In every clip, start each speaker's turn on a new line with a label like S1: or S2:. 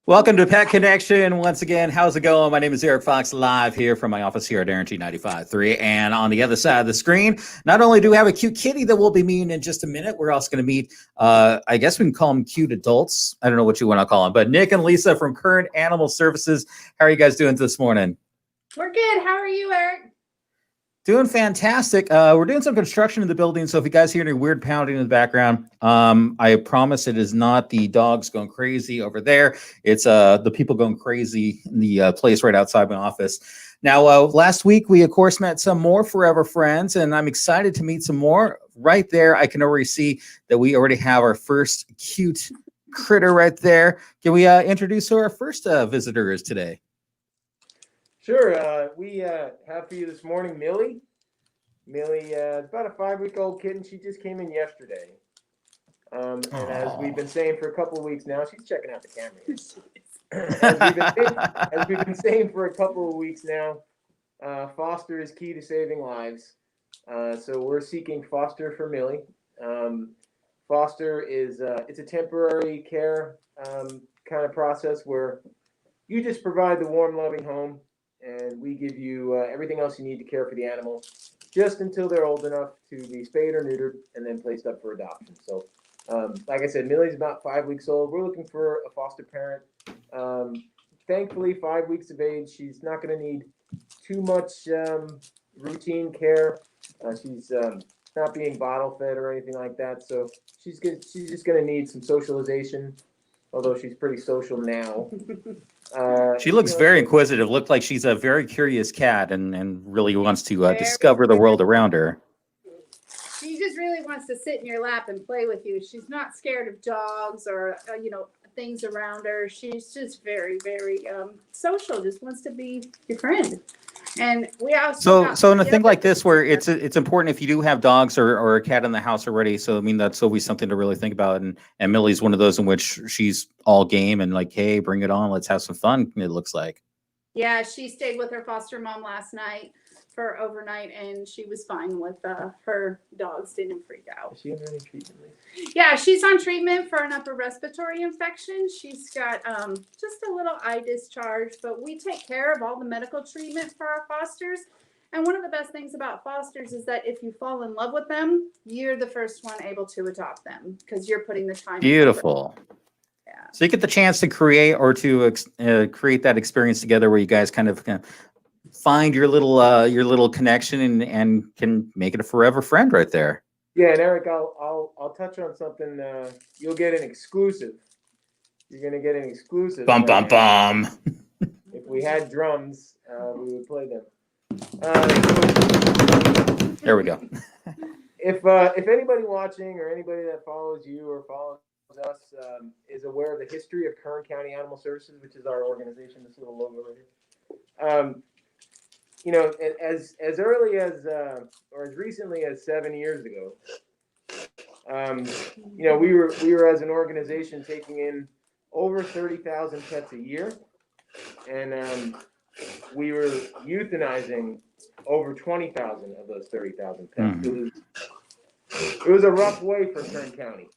S1: Welcome to Pet Connection. Once again, how's it going? My name is Eric Fox, live here from my office here at Energy 95.3. And on the other side of the screen, not only do we have a cute kitty that we'll be meeting in just a minute, we're also going to meet, I guess we can call them cute adults. I don't know what you want to call them, but Nick and Lisa from Current Animal Services. How are you guys doing this morning?
S2: We're good. How are you, Eric?
S1: Doing fantastic. We're doing some construction in the building, so if you guys hear any weird pounding in the background, I promise it is not the dogs going crazy over there. It's the people going crazy in the place right outside my office. Now, last week we of course met some more forever friends, and I'm excited to meet some more. Right there, I can already see that we already have our first cute critter right there. Can we introduce who our first visitor is today?
S3: Sure. We have for you this morning Millie. Millie is about a 5-week-old kitten. She just came in yesterday. And as we've been saying for a couple of weeks now, she's checking out the camera. as we've been saying for a couple of weeks now, foster is key to saving lives. So we're seeking foster for Millie. Foster is it's a temporary care kind of process where you just provide the warm, loving home, and we give you everything else you need to care for the animal just until they're old enough to be spayed or neutered and then placed up for adoption. So, like I said, Millie's about 5 weeks old. We're looking for a foster parent. Thankfully, 5 weeks of age, she's not going to need too much routine care. She's not being bottle fed or anything like that. So she's just going to need some socialization, although she's pretty social now.
S1: She looks very inquisitive. Looked like she's a very curious cat and really wants to discover the world around her.
S2: She just really wants to sit in your lap and play with you. She's not scared of dogs or, things around her. She's just very, very social, just wants to be your friend. And we also
S1: so in a thing like this where it's important if you do have dogs or a cat in the house already. So I mean that's always something to really think about. And Millie's one of those in which she's all game and like, hey, bring it on, let's have some fun. It looks like.
S2: Yeah, she stayed with her foster mom last night for overnight, and she was fine with her dogs. Didn't freak out.
S3: Is she on any treatment?
S2: Yeah, she's on treatment for an upper respiratory infection. She's got just a little eye discharge, but we take care of all the medical treatment for our fosters. And one of the best things about fosters is that if you fall in love with them, you're the first one able to adopt them because you're putting the time.
S1: Beautiful. Yeah. So you get the chance to create or to create that experience together where you guys kind of find your little connection and can make it a forever friend right there.
S3: Yeah, and Eric, I'll touch on something. You'll get an exclusive. You're gonna get an exclusive.
S1: Bum bum bum.
S3: If we had drums, we would play them.
S1: There we go.
S3: If anybody watching or anybody that follows you or follows us is aware of the history of Kern County Animal Services, which is our organization, this little logo right here. As early as or as recently as 7 years ago, we were as an organization taking in over 30,000 pets a year, and we were euthanizing over 20,000 of those 30,000 pets. Mm-hmm. It was a rough way for Kern County.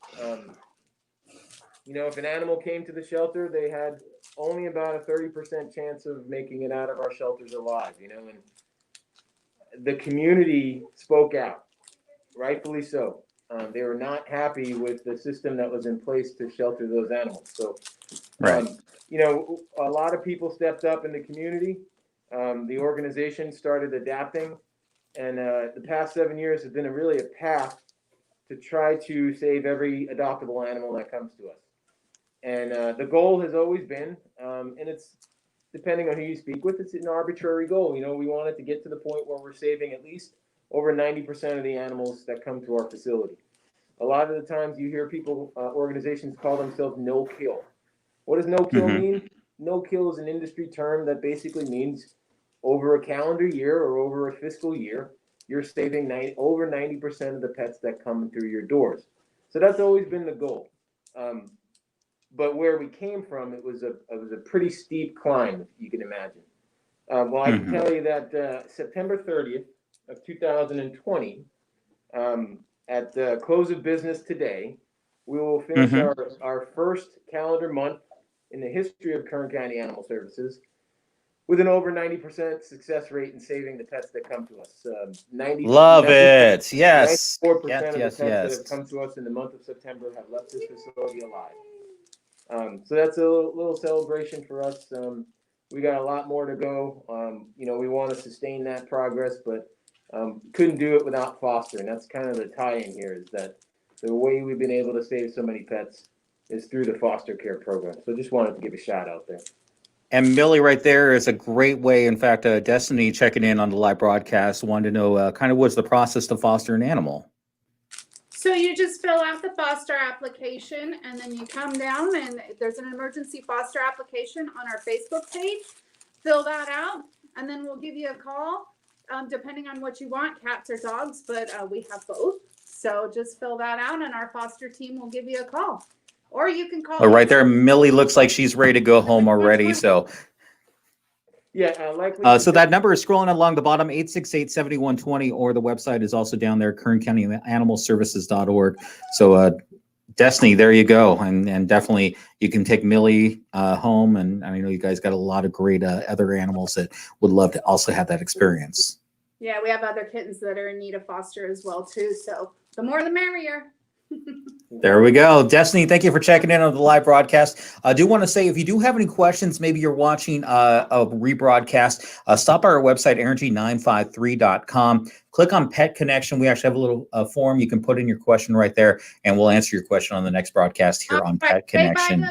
S3: If an animal came to the shelter, they had only about a 30% chance of making it out of our shelters alive, and the community spoke out, rightfully so. They were not happy with the system that was in place to shelter those animals. So,
S1: right.
S3: A lot of people stepped up in the community. The organization started adapting, and the past 7 years has been really a path to try to save every adoptable animal that comes to us. And the goal has always been, and it's depending on who you speak with, it's an arbitrary goal. We wanted to get to the point where we're saving at least over 90% of the animals that come to our facility. A lot of the times you hear people, organizations call themselves no kill. What does no kill mean? No kill is an industry term that basically means over a calendar year or over a fiscal year, you're saving over 90% of the pets that come through your doors. So that's always been the goal. But where we came from, it was a pretty steep climb, if you can imagine. I can tell you that September 30th of 2020, at the close of business today, we will finish our first calendar month in the history of Kern County Animal Services, with an over 90% success rate in saving the pets that come to us. 90,
S1: Love
S3: 90
S1: it. Yes.
S3: 94%
S1: Yes,
S3: of the
S1: yes,
S3: pets that
S1: yes.
S3: have come to us in the month of September have left this facility alive. So that's a little celebration for us. We got a lot more to go. We want to sustain that progress, but couldn't do it without foster. And that's kind of the tie-in here, is that the way we've been able to save so many pets is through the foster care program. So just wanted to give a shout out there.
S1: And Millie right there is a great way. In fact, Destiny checking in on the live broadcast wanted to know kind of what's the process to foster an animal.
S2: So you just fill out the foster application, and then you come down, and there's an emergency foster application on our Facebook page. Fill that out, and then we'll give you a call, depending on what you want, cats or dogs, but we have both. So just fill that out, and our foster team will give you a call. Or you can call.
S1: Oh, right there, Millie looks like she's ready to go home already. So
S3: Yeah,
S1: so that number is scrolling along the bottom, 868-7120, or the website is also down there, kerncountyanimalservices.org. So Destiny, there you go. And definitely you can take Millie home. And I know you guys got a lot of great other animals that would love to also have that experience.
S2: Yeah, we have other kittens that are in need of foster as well, too. So the more the merrier.
S1: There we go. Destiny, thank you for checking in on the live broadcast. I do want to say, if you do have any questions, maybe you're watching a rebroadcast, stop by our website, energy953.com. Click on Pet Connection. We actually have a little form. You can put in your question right there, and we'll answer your question on the next broadcast here on Pet Connection.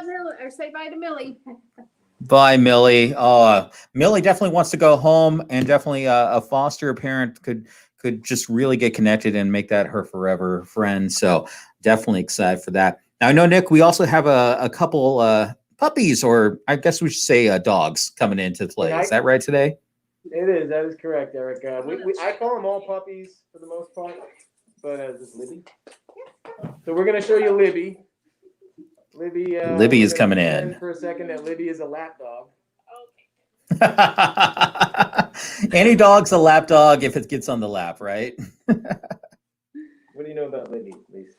S2: Say bye to Millie.
S1: Bye, Millie. Millie definitely wants to go home, and definitely a foster parent could just really get connected and make that her forever friend. So definitely excited for that. Now, I know, Nick, we also have a couple puppies, or I guess we should say dogs, coming into play. Is that right today?
S3: It is. That is correct, Eric. I call them all puppies for the most part, but is this Libby? So we're going to show you Libby. Libby
S1: is coming in.
S3: For a second, that Libby is a lap dog.
S1: Any dog's a lap dog if it gets on the lap, right?
S3: What do you know about Libby, Lisa?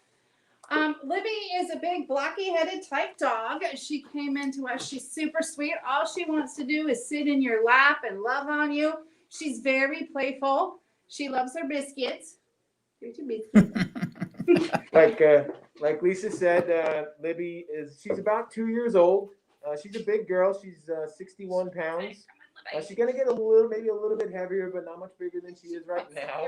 S2: Libby is a big blocky-headed type dog. She came into us. She's super sweet. All she wants to do is sit in your lap and love on you. She's very playful. She loves her biscuits. Here's your biscuits.
S3: Like Lisa said, Libby she's about 2 years old. She's a big girl. She's 61 pounds. She's gonna get maybe a little bit heavier, but not much bigger than she is right now.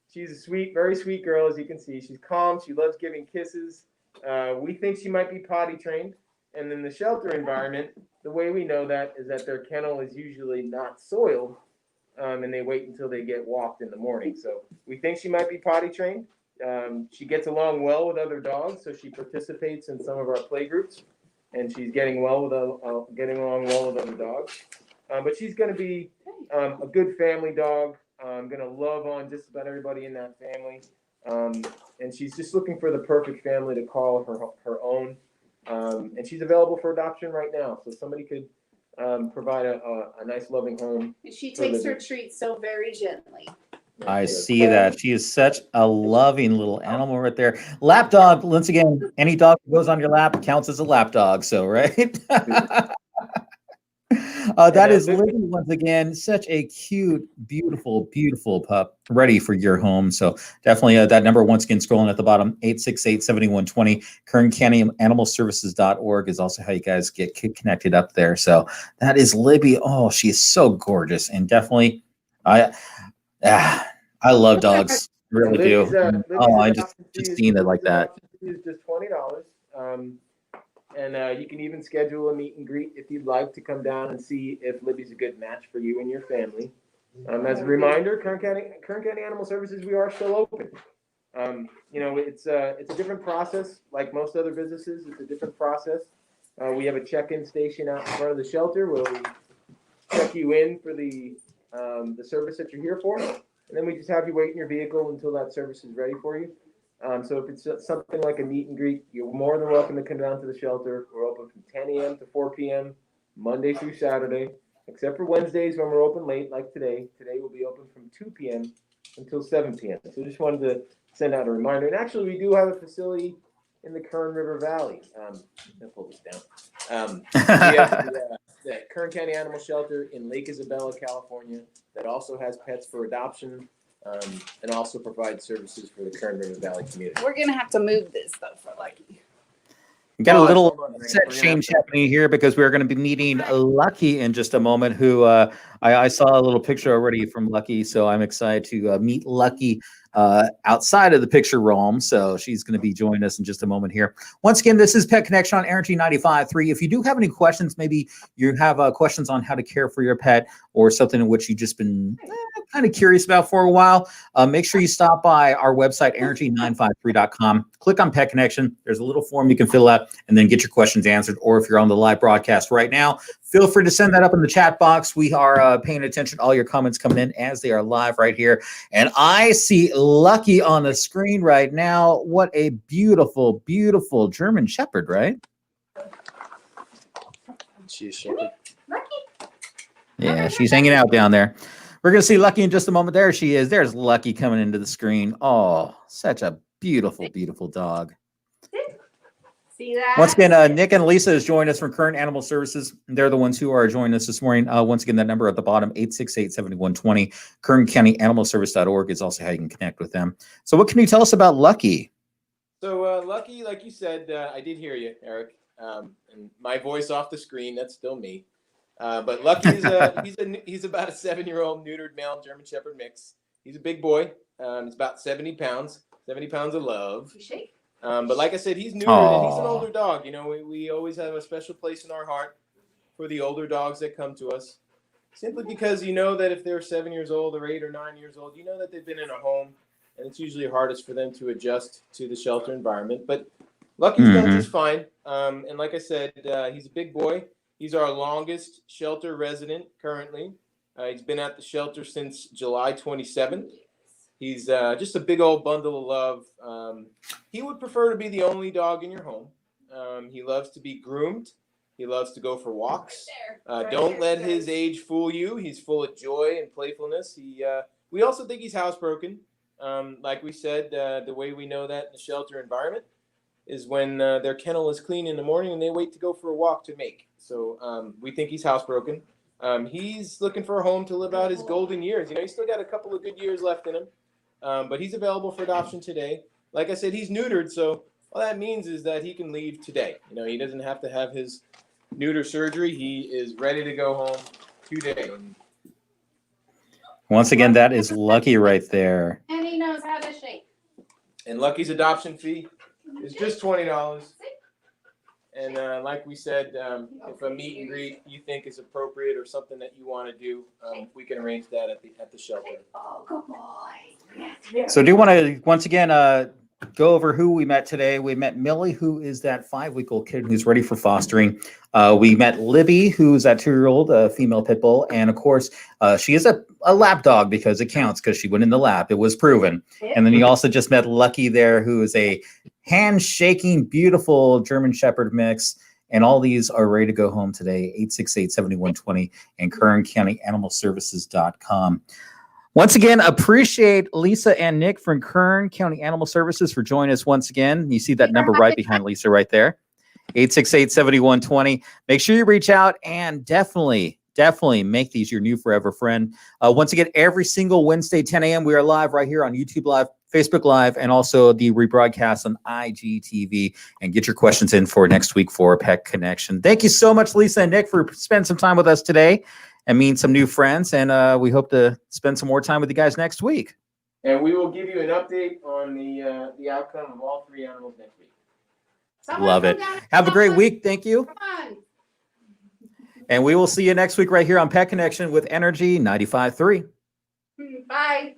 S3: She's a very sweet girl, as you can see. She's calm. She loves giving kisses. We think she might be potty trained. And in the shelter environment, the way we know that is that their kennel is usually not soiled, and they wait until they get walked in the morning. So we think she might be potty trained. She gets along well with other dogs, so she participates in some of our play groups, and she's getting along well with other dogs. But she's going to be a good family dog. Going to love on just about everybody in that family, and she's just looking for the perfect family to call her own. And she's available for adoption right now, so somebody could provide a nice, loving home.
S2: She takes her treats so very gently.
S1: I see that. She is such a loving little animal right there. Lap dog, once again, any dog that goes on your lap counts as a lap dog. So, right? That is Libby once again. Such a cute, beautiful, beautiful pup, ready for your home. So definitely that number, once again, scrolling at the bottom, 868-7120. kerncountyanimalservices.org is also how you guys get connected up there. So that is Libby. Oh, she is so gorgeous. And definitely, I love dogs. I really do. I just seen it like that.
S3: It's just $20. And you can even schedule a meet and greet if you'd like to come down and see if Libby's a good match for you and your family. As a reminder, Kern County Animal Services, we are still open. It's a different process. Like most other businesses, it's a different process. We have a check-in station out in front of the shelter where we check you in for the service that you're here for, and then we just have you wait in your vehicle until that service is ready for you. So if it's something like a meet and greet, you're more than welcome to come down to the shelter. We're open from 10 a.m. to 4 p.m. Monday through Saturday, except for Wednesdays when we're open late, like today. Today we'll be open from 2 p.m. until 7 p.m. So just wanted to send out a reminder. And actually, we do have a facility in the Kern River Valley. I'll pull this down. We have the Kern County Animal Shelter in Lake Isabella, California, that also has pets for adoption, and also provides services for the Kern River Valley community.
S2: We're gonna have to move this though for Lucky.
S1: We got a little
S3: Hold on a second.
S1: set
S3: We're gonna
S1: change
S3: have to-
S1: happening here because we're going to be meeting Lucky in just a moment, who I saw a little picture already from Lucky. So I'm excited to meet Lucky outside of the picture realm. So she's going to be joining us in just a moment here. Once again, this is Pet Connection on Energy 95.3. If you do have any questions, maybe you have questions on how to care for your pet or something in which you've just been kind of curious about for a while, make sure you stop by our website, energy953.com. Click on Pet Connection. There's a little form you can fill out and then get your questions answered. Or if you're on the live broadcast right now, feel free to send that up in the chat box. We are paying attention to all your comments coming in as they are live right here. And I see Lucky on the screen right now. What a beautiful, beautiful German Shepherd, right?
S3: She's Shepherd.
S2: Lucky.
S1: Yeah, she's hanging out down there. We're going to see Lucky in just a moment. There she is. There's Lucky coming into the screen. Oh, such a beautiful, beautiful dog.
S2: See that?
S1: Once again, Nick and Lisa is joining us from Current Animal Services. They're the ones who are joining us this morning. Once again, that number at the bottom, 868-7120. KernCountyAnimalService.org is also how you can connect with them. So what can you tell us about Lucky?
S3: So Lucky, like you said, I did hear you, Eric. And my voice off the screen, that's still me. But Lucky is he's about a 7-year-old neutered male German Shepherd mix. He's a big boy. He's about 70 pounds of love. But like I said, he's neutered and he's an older dog. You know, we always have a special place in our heart for the older dogs that come to us. Simply because you know that if they're 7 years old or 8 or 9 years old, you know that they've been in a home, and it's usually hardest for them to adjust to the shelter environment. But Lucky's done just fine. And like I said, he's a big boy. He's our longest shelter resident currently. He's been at the shelter since July 27th. He's just a big old bundle of love. He would prefer to be the only dog in your home. He loves to be groomed. He loves to go for walks. Don't let his age fool you. He's full of joy and playfulness. We also think he's housebroken. Like we said, the way we know that in the shelter environment is when their kennel is clean in the morning and they wait to go for a walk to make. So we think he's housebroken. He's looking for a home to live out his golden years. You know, he's still got a couple of good years left in him, but he's available for adoption today. Like I said, he's neutered, so all that means is that he can leave today. You know, he doesn't have to have his neuter surgery. He is ready to go home today.
S1: Once again, that is Lucky right there.
S2: And he knows how to shake.
S3: And Lucky's adoption fee is just $20. And like we said, if a meet and greet you think is appropriate or something that you want to do, we can arrange that at the shelter.
S2: Oh, good boy.
S1: So do you want to, once again, go over who we met today? We met Millie, who is that 5-week-old kid who's ready for fostering. We met Libby, who's that 2-year-old female pit bull. And, of course, she is a lap dog because it counts because she went in the lap. It was proven. And then you also just met Lucky there, who is a handshaking, beautiful German Shepherd mix. And all these are ready to go home today, 868-7120 and KernCountyAnimalServices.com. Once again, appreciate Lisa and Nick from Kern County Animal Services for joining us once again. You see that number right behind Lisa right there, 868-7120. Make sure you reach out and definitely make these your new forever friend. Once again, every single Wednesday, 10 a.m., we are live right here on YouTube Live, Facebook Live, and also the rebroadcast on IGTV. And get your questions in for next week for Pet Connection. Thank you so much, Lisa and Nick, for spending some time with us today and meeting some new friends. And we hope to spend some more time with you guys next week.
S3: And we will give you an update on the outcome of all 3 animals next week.
S1: Love it. Have a great week. Thank you. And we will see you next week right here on Pet Connection with Energy 95.3.
S2: Bye.